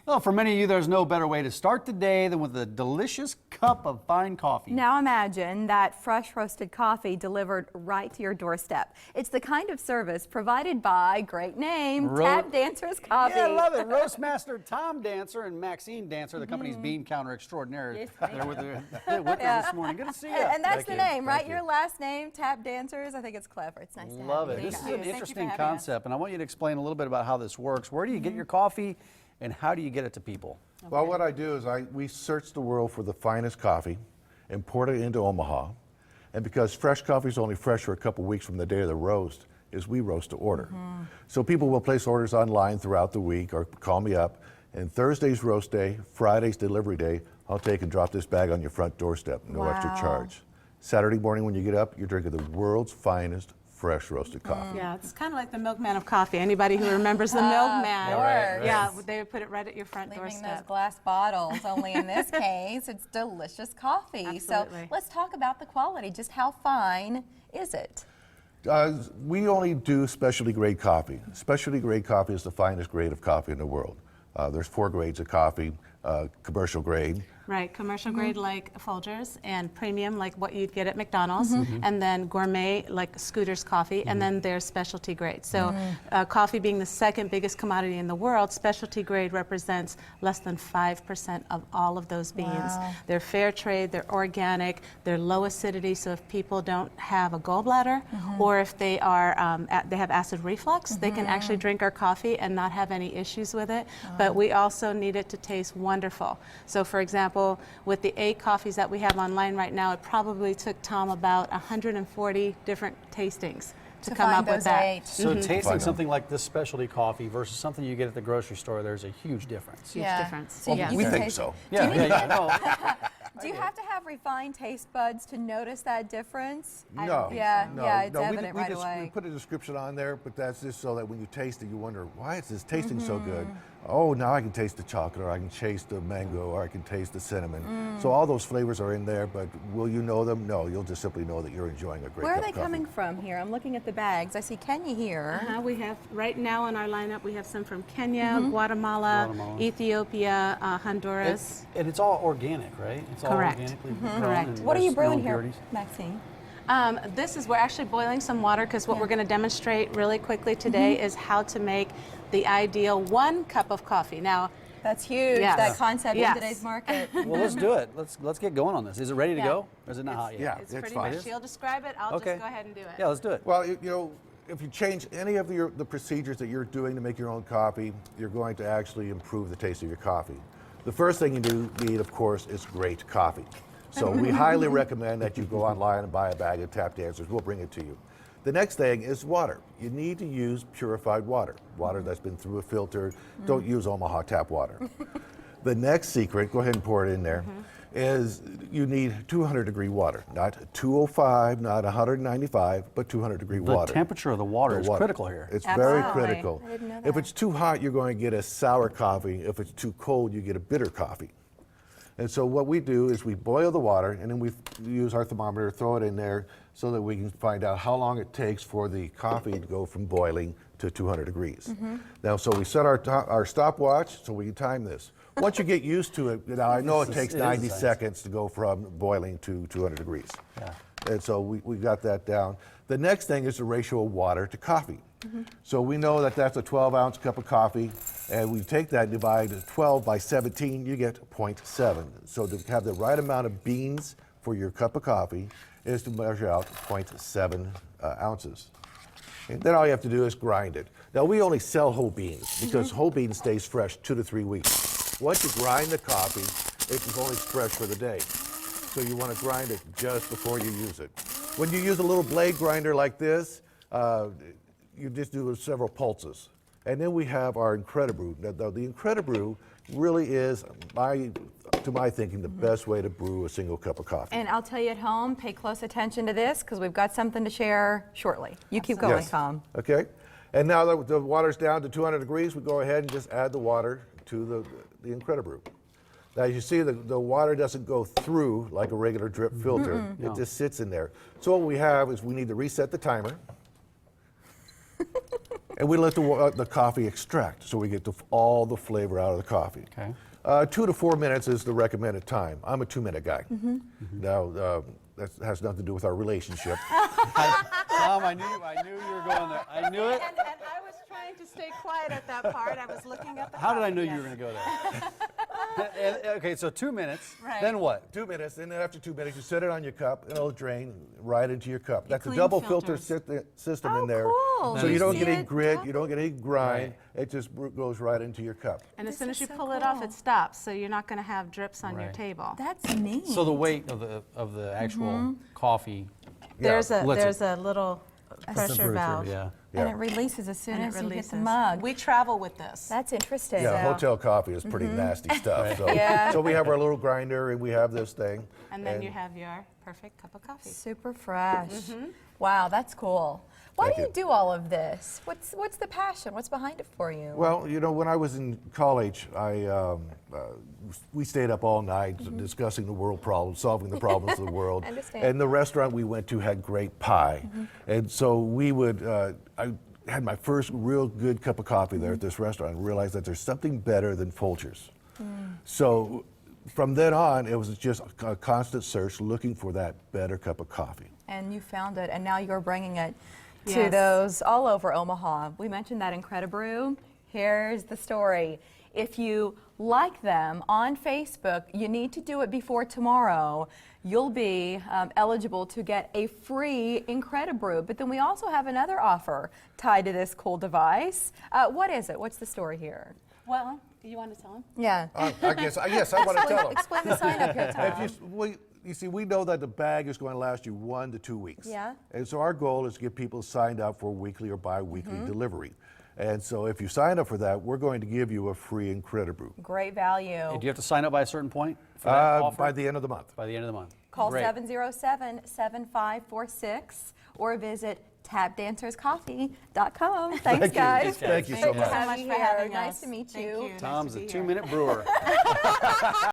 Well, for many of you, there's no better way to start the day than with a delicious cup of fine coffee. Now imagine that fresh roasted coffee delivered right to your doorstep. It's the kind of service provided by, great name, Tap Dancer's Coffee. Yeah, I love it. Roastmaster Tom Dancer and Maxine Dancer, the company's Bean Counter Extraordinaire. Yes, They're with us this morning. Good to see you. And that's the name, right? Your last name, Tap Dancers. I think it's clever. It's nice to have Love you. it. This is Thank an you. interesting concept, and I want you to explain a little bit about how this works. Where do you get your coffee, and how do you get it to people? Well, what I do is we search the world for the finest coffee, import it into Omaha, and because fresh coffee is only fresh for a couple weeks from the day of the roast, is we roast to order. So people will place orders online throughout the week or call me up, and Thursday's roast day, Friday's delivery day, I'll take and drop this bag on your front doorstep, no extra charge. Saturday morning when you get up, you're drinking the world's finest fresh roasted coffee. Yeah, it's kind of like the milkman of coffee. Anybody who remembers the milkman, Right. yeah, they would put it right at your front Leaving those doorstep. glass bottles, only in this case, it's delicious coffee. Absolutely. So let's talk about the quality. Just how fine is it? We only do specialty grade coffee. Specialty grade coffee is the finest grade of coffee in the world. There's 4 grades of coffee, commercial grade. Right, commercial grade like Folgers, and premium like what you'd get at McDonald's, and then gourmet like Scooter's coffee, and then there's specialty grade. So coffee being the second biggest commodity in the world, specialty grade represents less than 5% of all of those beans. Wow. They're fair trade, they're organic, they're low acidity, so if people don't have a gallbladder or if they are they have acid reflux, they can actually drink our coffee and not have any issues with it. But we also need it to taste wonderful. So for example, with the 8 coffees that we have online right now, it probably took Tom about 140 different tastings to come find up with those that. 8. So tasting something like this specialty coffee versus something you get at the grocery store, there's a huge difference. Huge difference. So you We can think taste- so. Yeah. No. Do you have to have refined taste buds to notice that difference? No. Yeah, no, yeah, it's no, evident right we away. put a description on there, but that's just so that when you taste it, you wonder, why is this tasting so good? Oh, now I can taste the chocolate, or I can taste the mango, or I can taste the cinnamon. So all those flavors are in there, but will you know them? No, you'll just simply know that you're enjoying a great Where are cup they of coffee. coming from here? I'm looking at the bags. I see Kenya here. We have, right now in our lineup, we have some from Kenya, Guatemala, Ethiopia, Honduras. And it's all organic, right? It's Correct. all organically grown. Correct. and What are you there's no brewing here, impurities. Maxine? We're actually boiling some water because what we're going to demonstrate really quickly today is how to make the ideal 1 cup of coffee. Now, That's huge, Yes. that concept Yes. in today's market. Well, let's do it. Let's get going on this. Is it ready to go? Or is it not hot yet? Yeah, it's it's pretty fine. much, she'll describe it, I'll Okay. just go ahead and do it. Yeah, let's do it. Well, you know, if you change any of the procedures that you're doing to make your own coffee, you're going to actually improve the taste of your coffee. The first thing you need, of course, is great coffee. So we highly recommend that you go online and buy a bag of Tap Dancers. We'll bring it to you. The next thing is water. You need to use purified water, water that's been through a filter. Don't use Omaha tap water. The next secret, go ahead and pour it in there, is you need 200-degree water, not 205, not 195, but 200-degree The water. temperature of the water is water. critical here. It's very Absolutely. critical. I didn't know If that. it's too hot, you're going to get a sour coffee. If it's too cold, you get a bitter coffee. And so what we do is we boil the water, and then we use our thermometer, throw it in there so that we can find out how long it takes for the coffee to go from boiling to 200 degrees. Now, so we set our stopwatch so we can time this. Once you get used to it, now I know it takes It is 90 science. seconds to go from boiling to 200 degrees. Yeah. And so we got that down. The next thing is the ratio of water to coffee. So we know that that's a 12-ounce cup of coffee, and we take that and divide 12 by 17, you get 0.7. So to have the right amount of beans for your cup of coffee is to measure out 0.7 ounces. And then all you have to do is grind it. Now we only sell whole beans because whole bean stays fresh 2 to 3 weeks. Once you grind the coffee, it's only fresh for the day. So you want to grind it just before you use it. When you use a little blade grinder like this, you just do several pulses. And then we have our Incredibrew. Now, the Incredibrew really is, to my thinking, the best way to brew a single cup of coffee. And I'll tell you at home, pay close attention to this because we've got something to share shortly. You keep going, Yes. Tom. Okay. And now that the water's down to 200 degrees, we go ahead and just add the water to the Incredibrew. Now you see the water doesn't go through like a regular drip filter. It just sits in there. So what we have is we need to reset the timer. And we let the coffee extract, so we get all the flavor out of the coffee. Okay. 2 to 4 minutes is the recommended time. I'm a 2-minute guy. Now, that has nothing to do with our relationship. Tom, I knew you were going there. I knew it. And I was trying to stay quiet at that part. I was looking at the How did I coffee, know you yes. were going to go there? Okay, so 2 minutes. Right. Then what? 2 minutes, and then after 2 minutes, you set it on your cup, and it'll drain right into your cup. That's a clean double filter filters. system Oh, in there. cool. So you You don't see get any it grit, drop you don't get any grind. Right. It just goes right into your cup. And as This soon is as you so pull it off, cool. it stops, so you're not going to have drips on your Right. table. That's neat. So the weight of the actual coffee. There's Yeah. Listen. a little pressure valve. Yeah. And Yeah. it releases as soon And as it you releases. hit the mug. We travel with this. That's interesting. Yeah, hotel coffee is pretty nasty stuff. So, Yeah. so we have our little grinder, and we have this thing. And then you have your perfect cup of coffee. Super fresh. Wow, that's cool. Why Thank do you you. do all of this? What's the passion? What's behind it for you? Well, you know, when I was in college, we stayed up all night discussing the world problems, solving the problems of the world. I understand. And the restaurant we went to had great pie. And so we would, I had my first real good cup of coffee there at this restaurant and realized that there's something better than Folgers. So from then on, it was just a constant search looking for that better cup of coffee. And you found it, and now you're bringing it to Yes. those all over Omaha. We mentioned that Incredibrew. Here's the story. If you like them on Facebook, you need to do it before tomorrow. You'll be eligible to get a free Incredibrew. But then we also have another offer tied to this cool device. What is it? What's the story here? Well, you want to tell him? Yeah. I guess, yes, I want to tell them. Explain the sign up here, Tom. You see, we know that the bag is going to last you 1 to 2 weeks. Yeah. And so our goal is to get people signed up for weekly or bi-weekly delivery. And so if you sign up for that, we're going to give you a free Incredibrew Great value. Do you have to sign up by a certain point for that offer? by the end of the month. By the end of the month. Call Great. 707-7546 or visit tapdancerscoffee.com. Thanks, Thank you. guys. Thank you so Great to much. have Thank you you for here. having Nice us. to meet Thank you. you. Nice Tom's to a be here. 2-minute brewer.